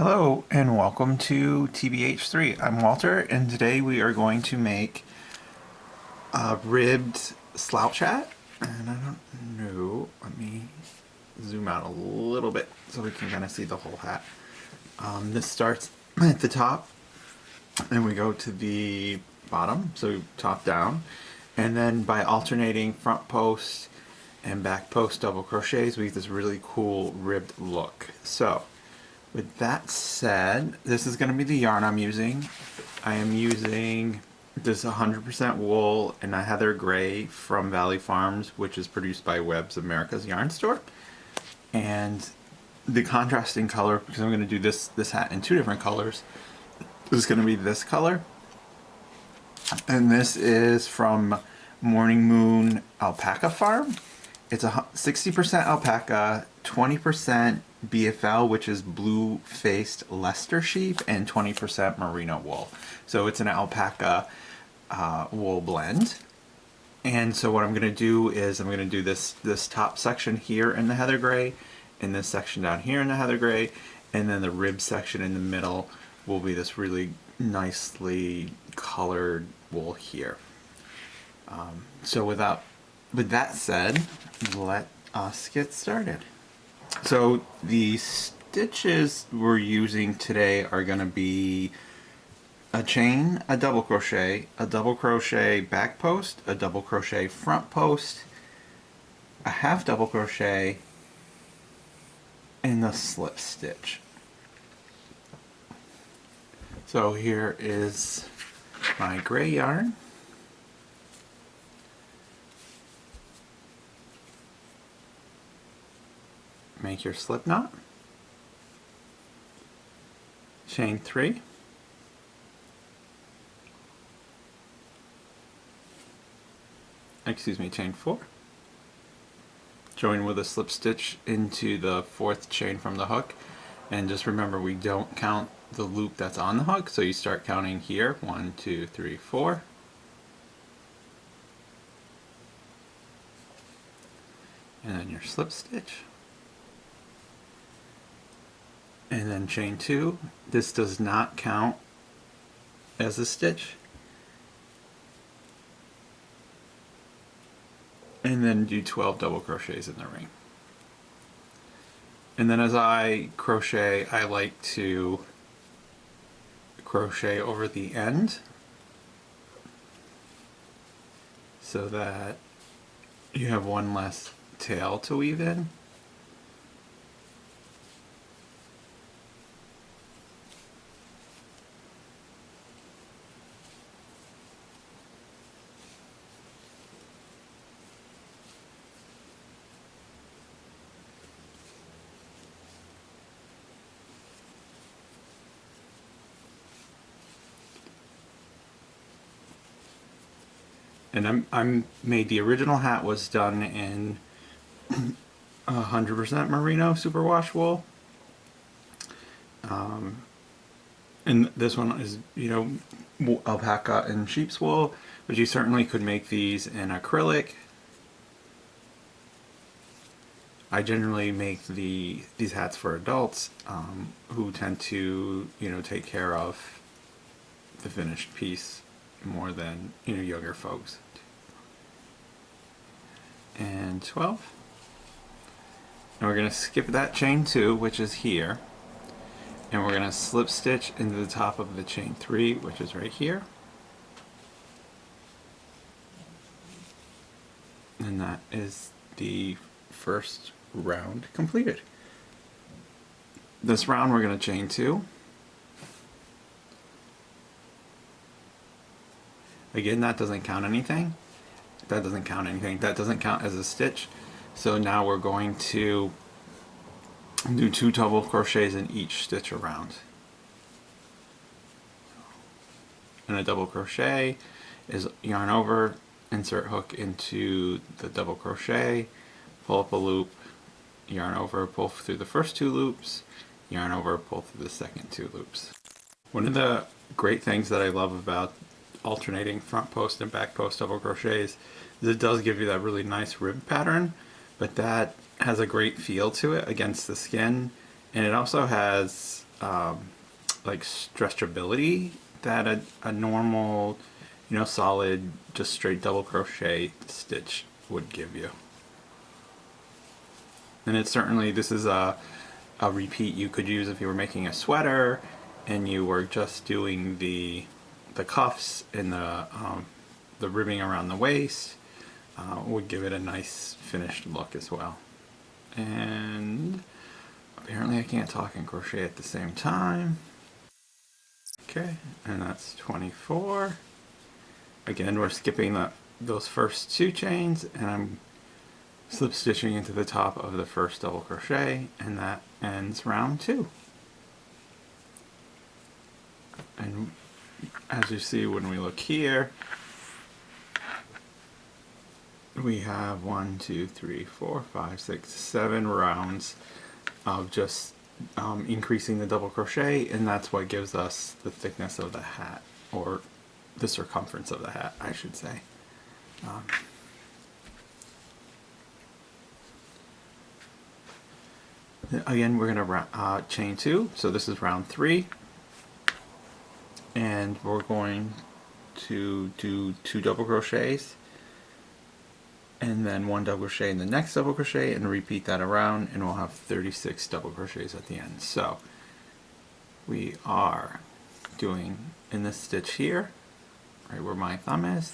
Hello and welcome to TBH3. I'm Walter and today we are going to make a ribbed slouch hat. And I don't know, let me zoom out a little bit so we can kind of see the whole hat. This starts at the top and we go to the bottom, so top down. And then by alternating front post and back post double crochets, we get this really cool ribbed look. So with that said, this is going to be the yarn I'm using. I am using this 100% wool and a heather gray from Valley Farms, which is produced by Webb's America's Yarn Store. And the contrasting color, because I'm going to do this hat in two different colors, is going to be this color. And this is from Morning Moon Alpaca Farm. It's a 60% alpaca, 20% BFL, which is blue-faced Leicester sheep, and 20% merino wool. So it's an alpaca wool blend. And so what I'm going to do is I'm going to do this top section here in the heather gray, and this section down here in the heather gray, and then the rib section in the middle will be this really nicely colored wool here. So with that said, let us get started. So the stitches we're using today are going to be a chain, a double crochet back post, a double crochet front post, a half double crochet, and the slip stitch. So here is my gray yarn. Make your slip knot, chain 3, chain 4, join with a slip stitch into the 4th chain from the hook, and just remember we don't count the loop that's on the hook, so you start counting here, 1, 2, 3, 4, and then your slip stitch. And then chain 2. This does not count as a stitch. And then do 12 double crochets in the ring. And then as I crochet, I like to crochet over the end so that you have one less tail to weave in. And I'm made, the original hat was done in 100% merino superwash wool. And this one is, alpaca and sheep's wool, but you certainly could make these in acrylic. I generally make these hats for adults who tend to, take care of the finished piece more than younger folks. And 12. And we're going to skip that chain 2, which is here, and we're going to slip stitch into the top of the chain 3, which is right here. And that is the first round completed. This round we're going to chain 2. Again, that doesn't count anything. That doesn't count anything. That doesn't count as a stitch. So now we're going to do 2 double crochets in each stitch around. And a double crochet is yarn over, insert hook into the double crochet, pull up a loop, yarn over, pull through the first 2 loops, yarn over, pull through the second 2 loops. One of the great things that I love about alternating front post and back post double crochets is it does give you that really nice rib pattern, but that has a great feel to it against the skin, and it also has like stretchability that a normal, you know, solid, just straight double crochet stitch would give you. And it's certainly, this is a repeat you could use if you were making a sweater and you were just doing the cuffs and the ribbing around the waist. Would give it a nice finished look as well. And apparently I can't talk and crochet at the same time. Okay, and that's 24. Again, we're skipping those first 2 chains, and I'm slip stitching into the top of the first double crochet, and that ends round 2. And as you see when we look here, we have 1, 2, 3, 4, 5, 6, 7 rounds of just increasing the double crochet, and that's what gives us the thickness of the hat, or the circumference of the hat, I should say. Again, we're going to chain 2, so this is round 3, and we're going to do 2 double crochets, and then 1 double crochet in the next double crochet, and repeat that around, and we'll have 36 double crochets at the end. So we are doing, in this stitch here, right where my thumb is,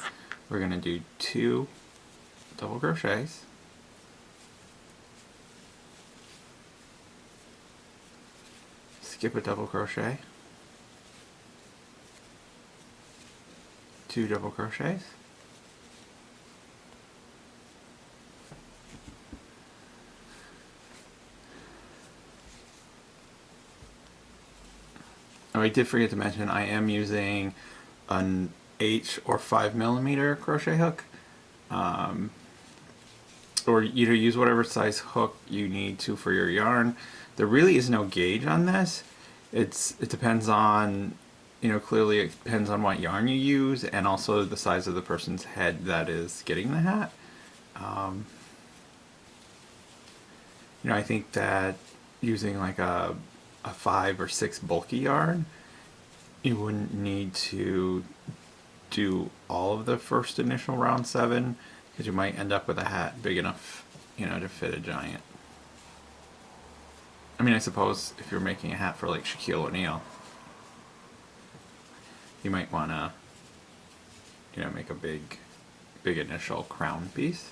we're going to do 2 double crochets, skip a double crochet, 2 double crochets, oh, I did forget to mention I am using an H or 5mm crochet hook, or either use whatever size hook you need to for your yarn. There really is no gauge on this. It depends on, you know, clearly it depends on what yarn you use, and also the size of the person's head that is getting the hat. You know, I think that using like a 5 or 6 bulky yarn, you wouldn't need to do all of the first initial round 7, because you might end up with a hat big enough, you know, to fit a giant. I mean, I suppose if you're making a hat for like Shaquille O'Neal, you might want to, you know, make a big initial crown piece.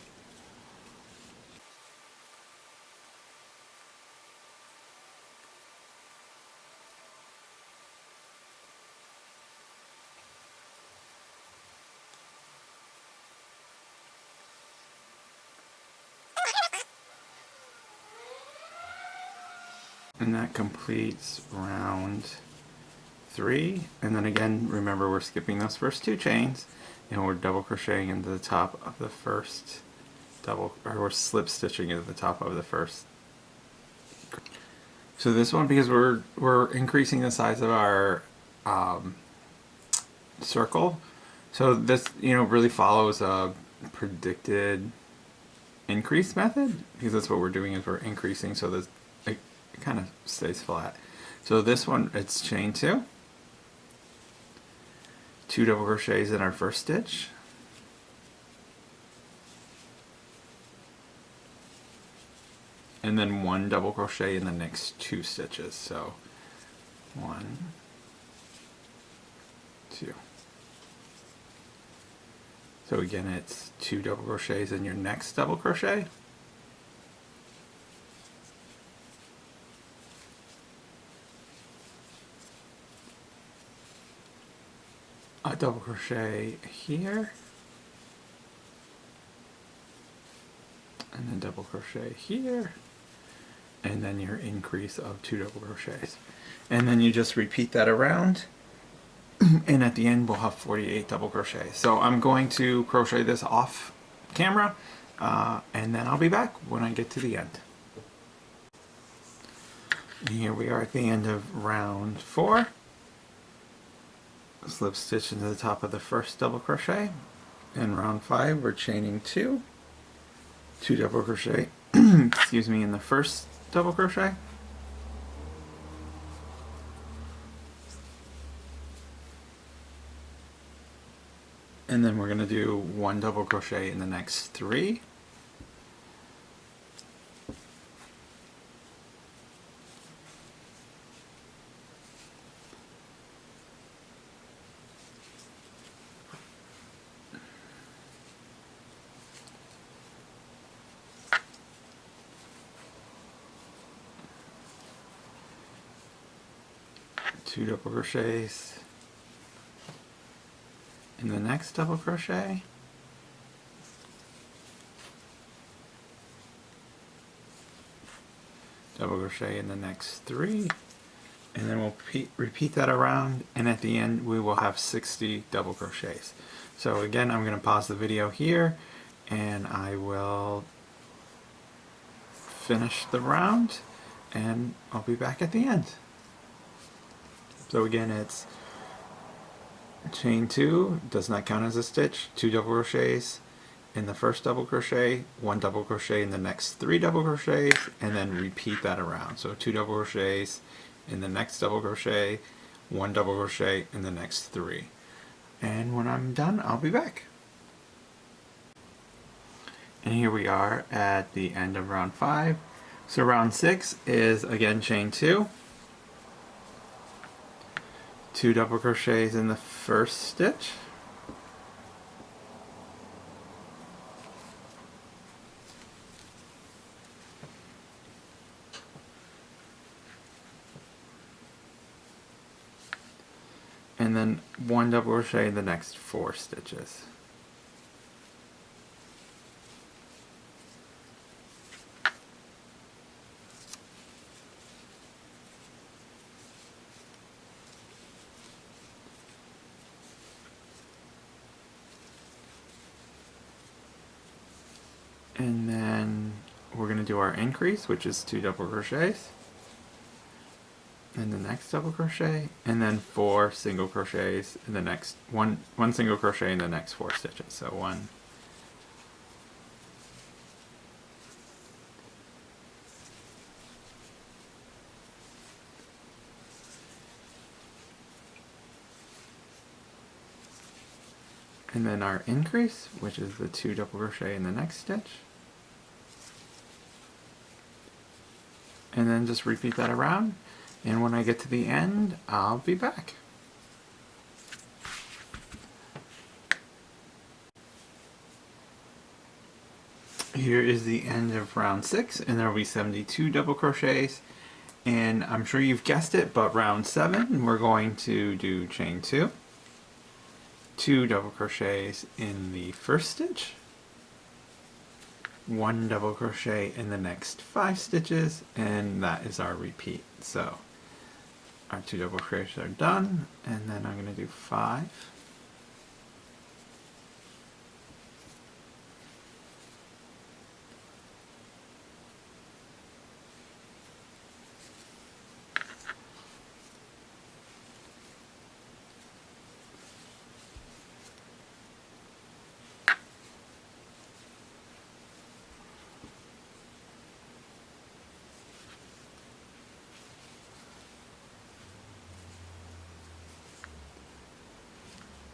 And that completes round 3. And then again, remember, we're skipping those first 2 chains, and we're double crocheting into the top of the first or we're slip stitching into the top of the first. So this one, because we're increasing the size of our circle, so this, you know, really follows a predicted increase method, because that's what we're doing, is we're increasing, so this it kind of stays flat. So this one, it's chain 2, 2 double crochets in our first stitch, and then 1 double crochet in the next 2 stitches. So 1, 2. So again, it's 2 double crochets in your next double crochet, a double crochet here, and then double crochet here, and then your increase of 2 double crochets. And then you just repeat that around, and at the end we'll have 48 double crochets. So I'm going to crochet this off camera, and then I'll be back when I get to the end. And here we are at the end of round 4. Slip stitch into the top of the first double crochet. In round 5, we're chaining 2 double crochet excuse me, in the first double crochet, And then we're going to do 1 double crochet in the next 3. Two double crochets in the next double crochet, double crochet in the next 3, and then we'll repeat that around, and at the end we will have 60 double crochets. So again, I'm going to pause the video here and I will finish the round and I'll be back at the end. So again, it's chain 2, does not count as a stitch, 2 double crochets in the first double crochet, 1 double crochet in the next 3 double crochets, and then repeat that around. So 2 double crochets in the next double crochet, 1 double crochet in the next 3. And when I'm done, I'll be back. And here we are at the end of round 5. So round 6 is again chain 2. 2 double crochets in the first stitch, and then 1 double crochet in the next 4 stitches. And then we're going to do our increase, which is 2 double crochets in the next double crochet, and then 4 single crochets in the next one single crochet in the next 4 stitches. So 1, and then our increase, which is the 2 double crochet in the next stitch, and then just repeat that around, and when I get to the end I'll be back. Here is the end of round 6, and there will be 72 double crochets, and I'm sure you've guessed it, but round 7 we're going to do chain 2, 2 double crochets in the first stitch, 1 double crochet in the next 5 stitches, and that is our repeat. So our 2 double crochets are done, and then I'm going to do 5,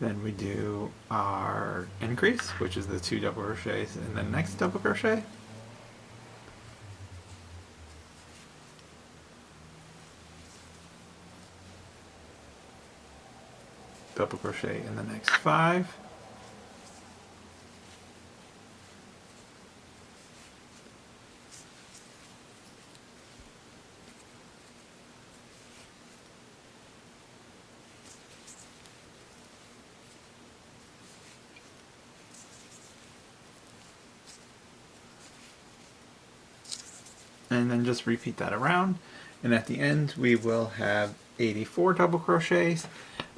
then we do our increase, which is the 2 double crochets in the next double crochet, double crochet in the next 5, and then just repeat that around, and at the end we will have 84 double crochets.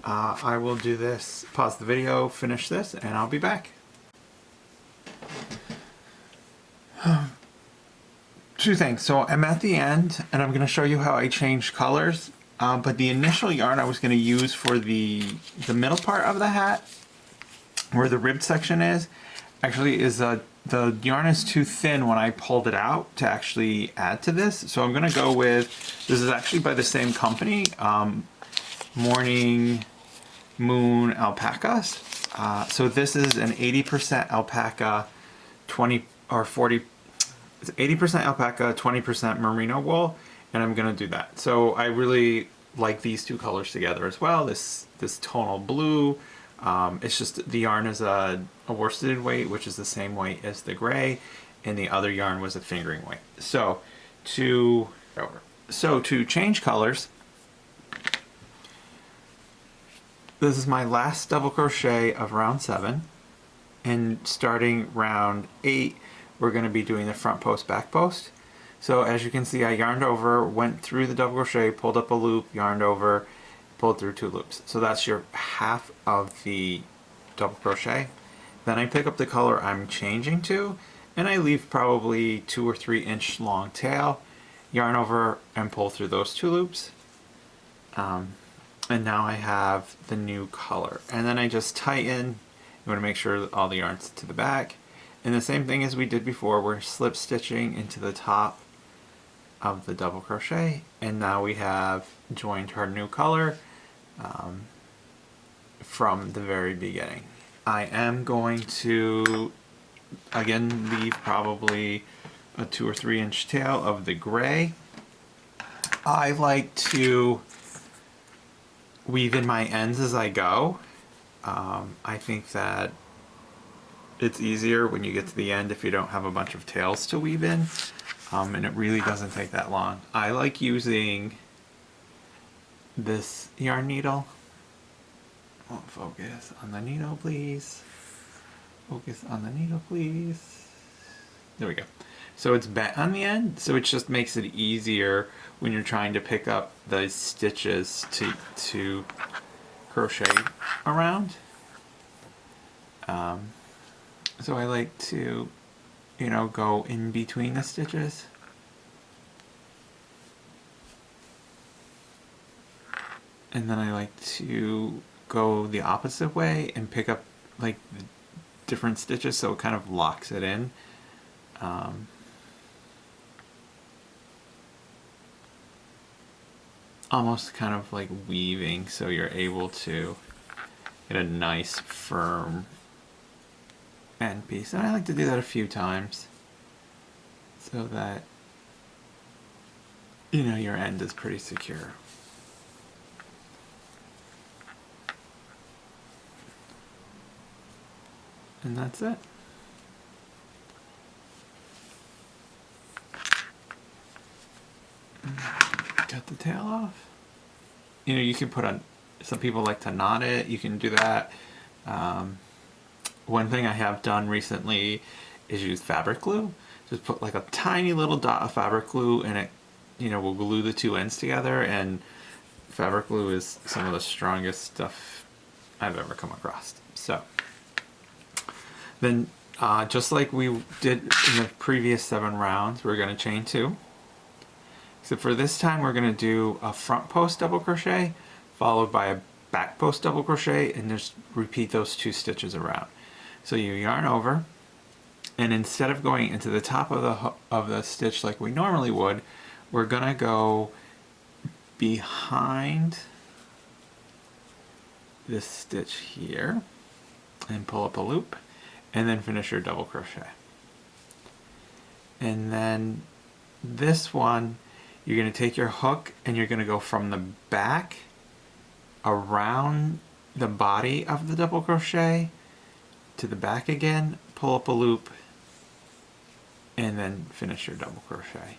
I will do this, pause the video, finish this, and I'll be back. Two things. So I'm at the end and I'm going to show you how I changed colors, but the initial yarn I was going to use for the middle part of the hat, where the ribbed section is, actually is the yarn is too thin when I pulled it out to actually add to this. So I'm going to go with, this is actually by the same company, Morning Moon Alpacas. So this is an 80% alpaca, 20 or 40. It's 80% alpaca, 20% merino wool, and I'm gonna do that. So I really like these two colors together as well. This tonal blue. It's just the yarn is a worsted weight, which is the same weight as the gray, and the other yarn was a fingering weight. So to change colors, this is my last double crochet of round 7, and starting round 8 we're going to be doing the front post, back post. So as you can see, I yarned over, went through the double crochet, pulled up a loop, yarned over, pulled through 2 loops. So that's your half of the double crochet. Then I pick up the color I'm changing to, and I leave probably 2 or 3 inch long tail, yarn over and pull through those 2 loops. And now I have the new color. And then I just tighten. You want to make sure all the yarn's to the back. And the same thing as we did before, we're slip stitching into the top of the double crochet. And now we have joined our new color from the very beginning. I am going to, again, leave probably a 2 or 3 inch tail of the gray. I like to weave in my ends as I go. I think that it's easier when you get to the end if you don't have a bunch of tails to weave in, and it really doesn't take that long. I like using this yarn needle. Oh, focus on the needle, please. Focus on the needle, please. There we go. So it's bent on the end, so it just makes it easier when you're trying to pick up the stitches to crochet around. So I like to, go in between the stitches. And then I like to go the opposite way and pick up like the different stitches so it kind of locks it in. Almost kind of like weaving, so you're able to get a nice firm end piece. And I like to do that a few times so that your end is pretty secure. And that's it. Cut the tail off. You can put on, some people like to knot it, you can do that. One thing I have done recently is use fabric glue. Just put like a tiny little dot of fabric glue and it, will glue the 2 ends together, and fabric glue is some of the strongest stuff I've ever come across. So then just like we did in the previous 7 rounds, we're going to chain 2. So for this time we're going to do a front post double crochet followed by a back post double crochet, and just repeat those 2 stitches around. So you yarn over, and instead of going into the top of the stitch like we normally would, we're going to go behind this stitch here and pull up a loop, and then finish your double crochet. And then this one, you're going to take your hook and you're going to go from the back around the body of the double crochet to the back again, pull up a loop, and then finish your double crochet.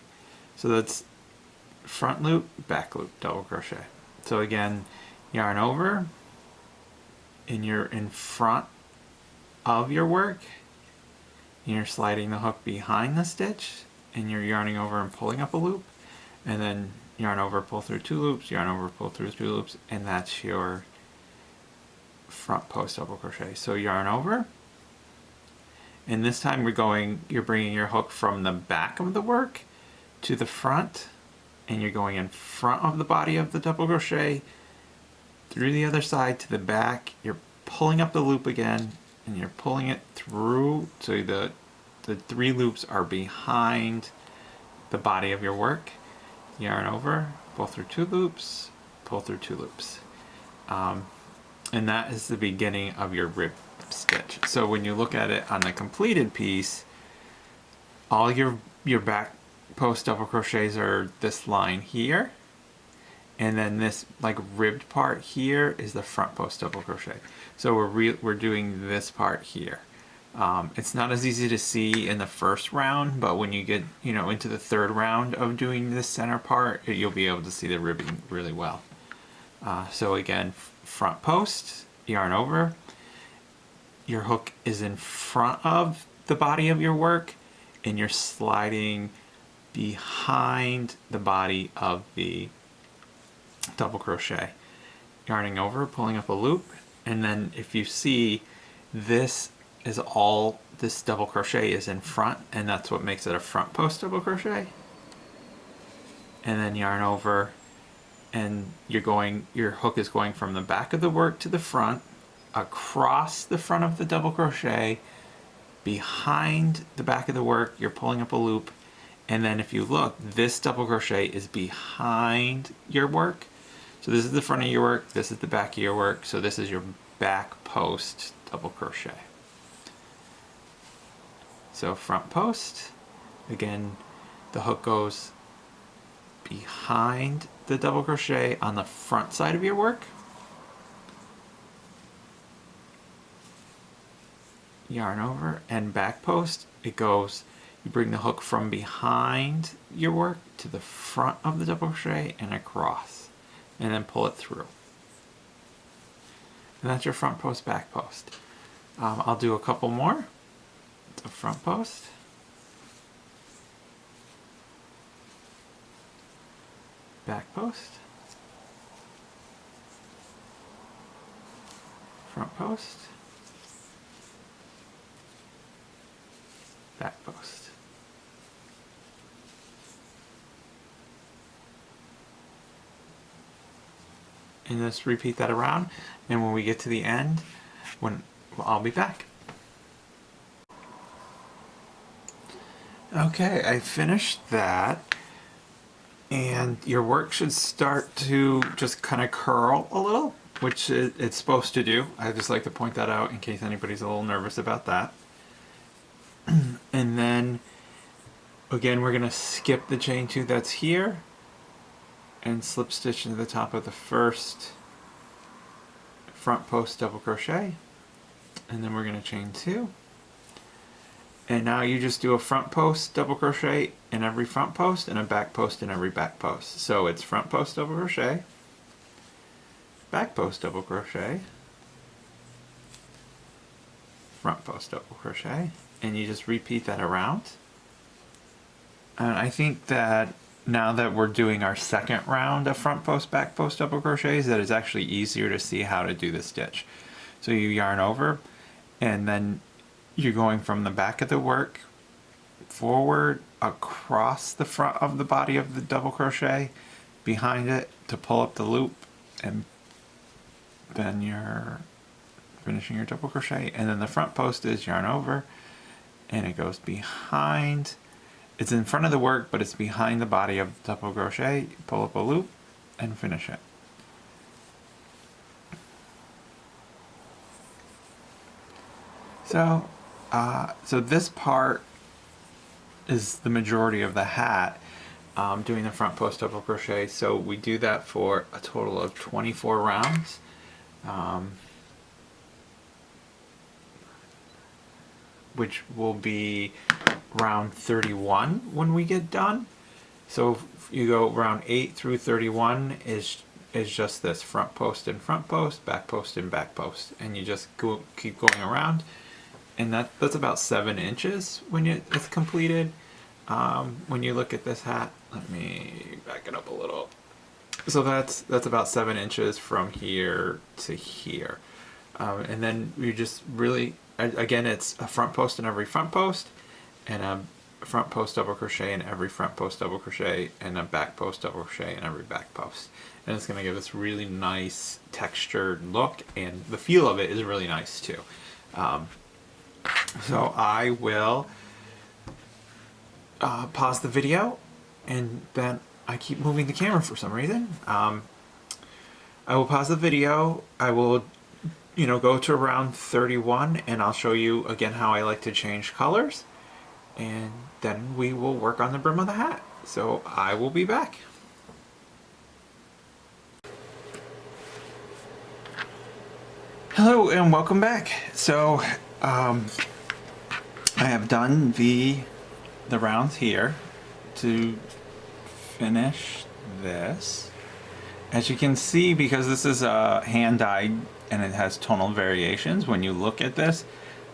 So that's front loop, back loop, double crochet. So again, yarn over, and you're in front of your work, and you're sliding the hook behind the stitch, and you're yarning over and pulling up a loop, and then yarn over, pull through 2 loops, yarn over, pull through 2 loops, and that's your front post double crochet. So yarn over, and this time you're bringing your hook from the back of the work to the front, and you're going in front of the body of the double crochet through the other side to the back. You're pulling up the loop again, and you're pulling it through, so the 3 loops are behind the body of your work. Yarn over, pull through 2 loops, pull through 2 loops. And that is the beginning of your rib stitch. So when you look at it on the completed piece, all your back post double crochets are this line here, and then this like ribbed part here is the front post double crochet. So we're doing this part here. It's not as easy to see in the first round, but when you get into the third round of doing this center part, you'll be able to see the ribbing really well. So again, front post, yarn over, your hook is in front of the body of your work, and you're sliding behind the body of the double crochet, yarning over, pulling up a loop, and then if you see, this double crochet is in front, and that's what makes it a front post double crochet. And then yarn over, and your hook is going from the back of the work to the front, across the front of the double crochet, behind the back of the work, you're pulling up a loop, and then if you look, this double crochet is behind your work. So this is the front of your work, this is the back of your work, so this is your back post double crochet. So front post, again, the hook goes behind the double crochet on the front side of your work. Yarn over, and back post, it goes, you bring the hook from behind your work to the front of the double crochet and across, and then pull it through. And that's your front post, back post. I'll do a couple more. So front post, back post, front post, back post. And just repeat that around, and when we get to the end, I'll be back. Okay, I finished that, and your work should start to just kind of curl a little, which it's supposed to do. I just like to point that out in case anybody's a little nervous about that. And then again, we're going to skip the chain 2 that's here and slip stitch into the top of the first front post double crochet, and then we're going to chain 2, and now you just do a front post double crochet in every front post and a back post in every back post. So it's front post double crochet, back post double crochet, front post double crochet, and you just repeat that around. And I think that now that we're doing our second round of front post, back post double crochets, that it's actually easier to see how to do the stitch. So you yarn over, and then you're going from the back of the work forward across the front of the body of the double crochet, behind it to pull up the loop, and then you're finishing your double crochet. And then the front post is yarn over, and it goes behind. It's in front of the work, but it's behind the body of the double crochet. Pull up a loop and finish it. So, so this part is the majority of the hat, doing the front post double crochet. So we do that for a total of 24 rounds. Which will be round 31 when we get done. So if you go round 8 through 31 is just this front post and front post, back post and back post, and you just keep going around, and that's about 7 inches when it's completed. When you look at this hat, let me back it up a little. So that's about 7 inches from here to here, and then you just really, again, it's a front post in every front post, and a front post double crochet in every front post double crochet, and a back post double crochet in every back post. And it's going to give this really nice textured look, and the feel of it is really nice too. So I will pause the video, and then I keep moving the camera for some reason. I will pause the video. I will go to around 31, and I'll show you again how I like to change colors, and then we will work on the brim of the hat. So I will be back. Hello and welcome back. So I have done the rounds here to finish this. As you can see, because this is hand dyed and it has tonal variations, when you look at this,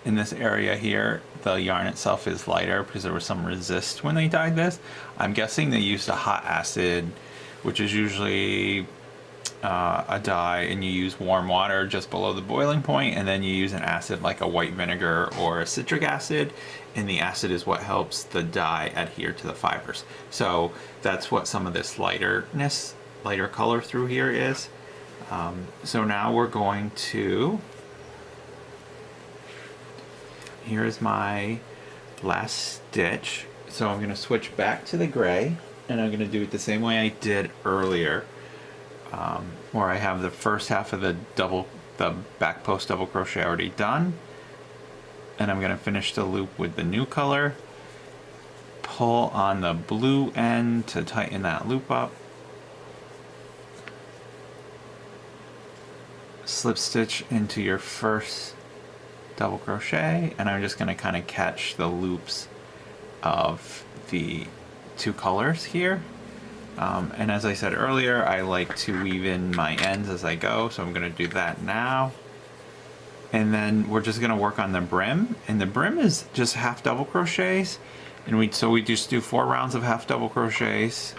in this area here, the yarn itself is lighter because there was some resist when they dyed this. I'm guessing they used a hot acid, which is usually a dye, and you use warm water just below the boiling point, and then you use an acid like a white vinegar or a citric acid, and the acid is what helps the dye adhere to the fibers. So that's what some of this lighter color through here is. So now we're going to, here's my last stitch. So I'm going to switch back to the gray, and I'm going to do it the same way I did earlier, where I have the first half of the back post double crochet already done, and I'm going to finish the loop with the new color, pull on the blue end to tighten that loop up, slip stitch into your first double crochet, and I'm just going to kind of catch the loops of the two colors here. And as I said earlier, I like to weave in my ends as I go, so I'm going to do that now. And then we're just going to work on the brim, and the brim is just half double crochets, and we just do 4 rounds of half double crochets,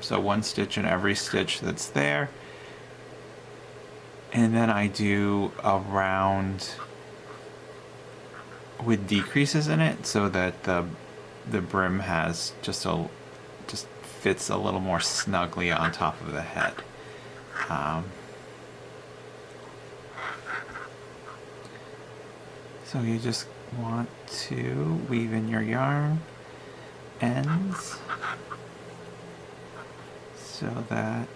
so 1 stitch in every stitch that's there. And then I do a round with decreases in it, so that the brim has just fits a little more snugly on top of the head. So you just want to weave in your yarn ends so that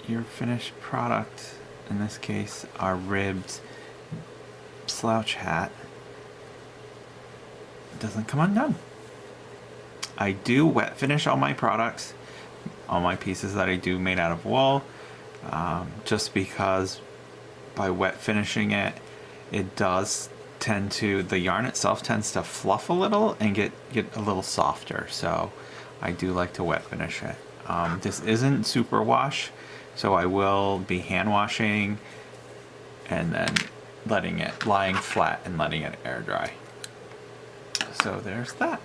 your finished product, in this case our ribbed slouch hat, doesn't come undone. I do wet finish all my products, all my pieces that I do made out of wool, just because by wet finishing it, it does tend to, the yarn itself tends to fluff a little and get a little softer, so I do like to wet finish it. This isn't super wash, so I will be hand washing and then lying flat and letting it air dry. So there's that.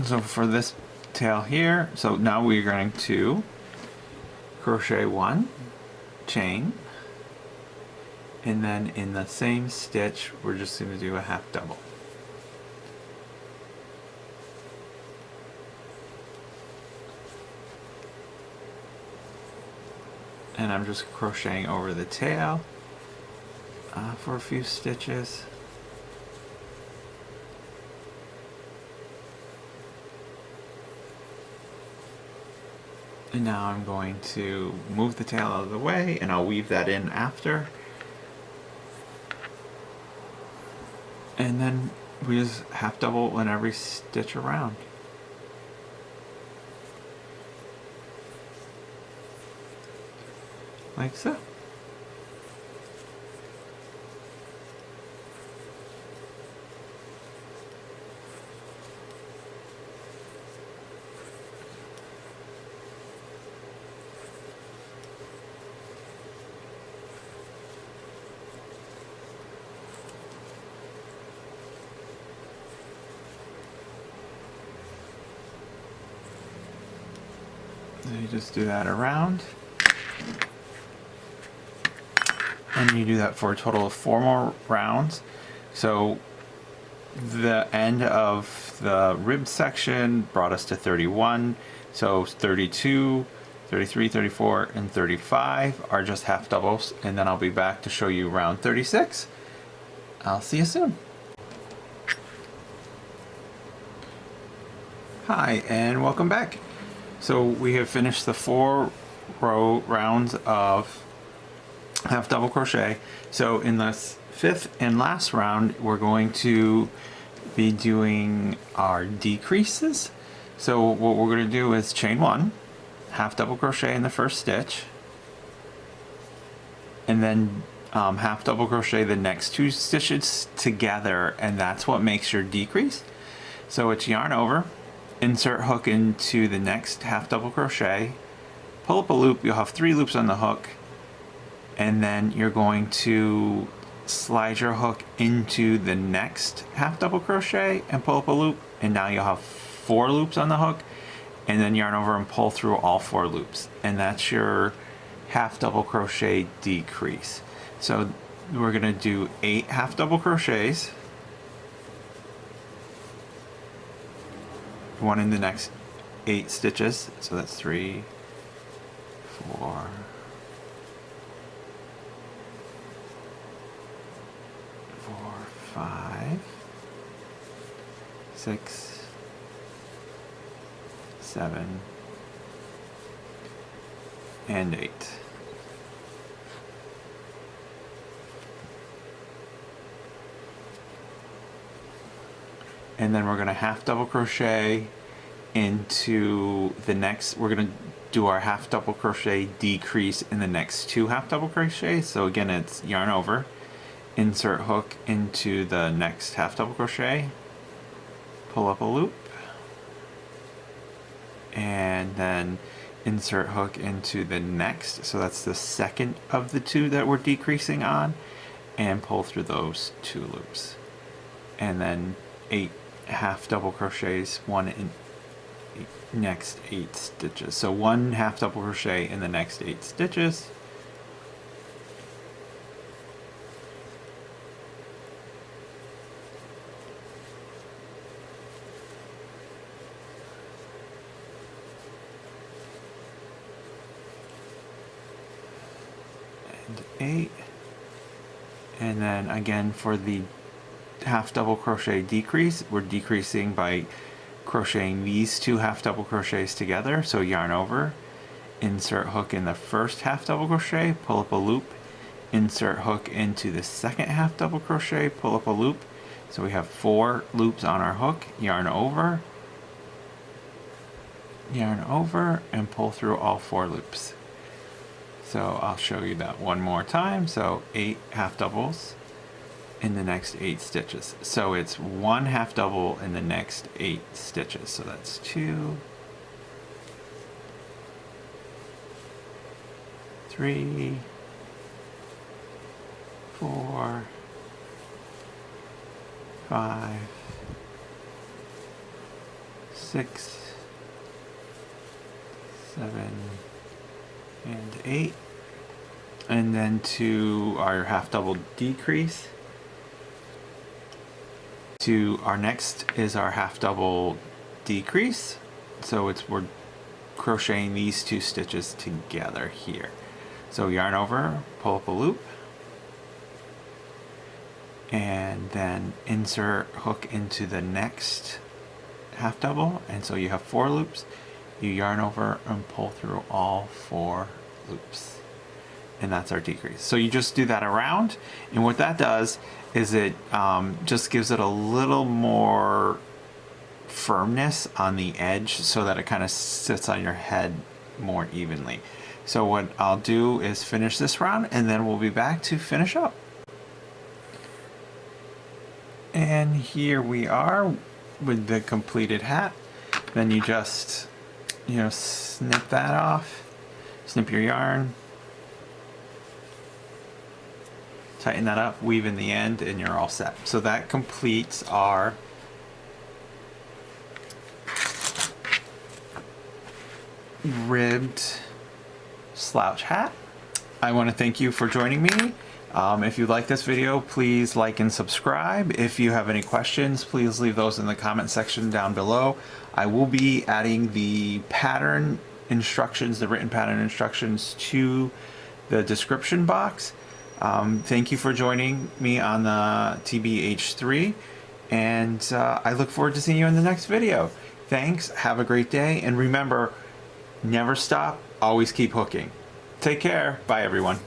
So for this tail here, so now we're going to crochet 1 chain, and then in the same stitch we're just going to do a half double. And I'm just crocheting over the tail for a few stitches. And now I'm going to move the tail out of the way, and I'll weave that in after. And then we just half double in every stitch around. Like so. So you just do that around, and you do that for a total of 4 more rounds. So the end of the rib section brought us to 31, so 32, 33, 34, and 35 are just half doubles, and then I'll be back to show you round 36. I'll see you soon. Hi, and welcome back. So we have finished the 4 rounds of half double crochet. So in this 5th and last round, we're going to be doing our decreases. So what we're going to do is chain 1, half double crochet in the first stitch, and then half double crochet the next 2 stitches together, and that's what makes your decrease. So it's yarn over, insert hook into the next half double crochet, pull up a loop. You'll have 3 loops on the hook, and then you're going to slide your hook into the next half double crochet and pull up a loop, and now you'll have 4 loops on the hook, and then yarn over and pull through all 4 loops, and that's your half double crochet decrease. So we're going to do 8 half double crochets, 1 in the next 8 stitches, so that's 3, 4, 5, 6, 7, and 8. And then we're going to half double crochet into the next, we're going to do our half double crochet decrease in the next 2 half double crochets. So again, it's yarn over, insert hook into the next half double crochet, pull up a loop, and then insert hook into the next, so that's the second of the 2 that we're decreasing on, and pull through those 2 loops, and then 8 half double crochets, 1 in next 8 stitches. So 1 half double crochet in the next 8 stitches, and 8, and then again for the half double crochet decrease, we're decreasing by crocheting these 2 half double crochets together. So yarn over, insert hook in the first half double crochet, pull up a loop, insert hook into the second half double crochet, pull up a loop. So we have 4 loops on our hook, yarn over, and pull through all 4 loops. So I'll show you that one more time. So 8 half doubles in the next 8 stitches. So it's 1 half double in the next 8 stitches. So that's 2, 3, 4, 5, 6, 7, and 8. And then to our half double decrease. To our next is our half double decrease. So we're crocheting these 2 stitches together here. So yarn over, pull up a loop, and then insert hook into the next half double, and so you have 4 loops. You yarn over and pull through all 4 loops, and that's our decrease. So you just do that around, and what that does is it just gives it a little more firmness on the edge so that it kind of sits on your head more evenly. So what I'll do is finish this round, and then we'll be back to finish up. And here we are with the completed hat. Then you just, snip that off, snip your yarn, tighten that up, weave in the end, and you're all set. So that completes our ribbed slouch hat. I want to thank you for joining me. If you like this video, please like and subscribe. If you have any questions, please leave those in the comment section down below. I will be adding the pattern instructions, the written pattern instructions, to the description box. Thank you for joining me on the TBH3, and I look forward to seeing you in the next video. Thanks, have a great day, and remember, Never stop, always keep hooking. Take care. Bye, everyone.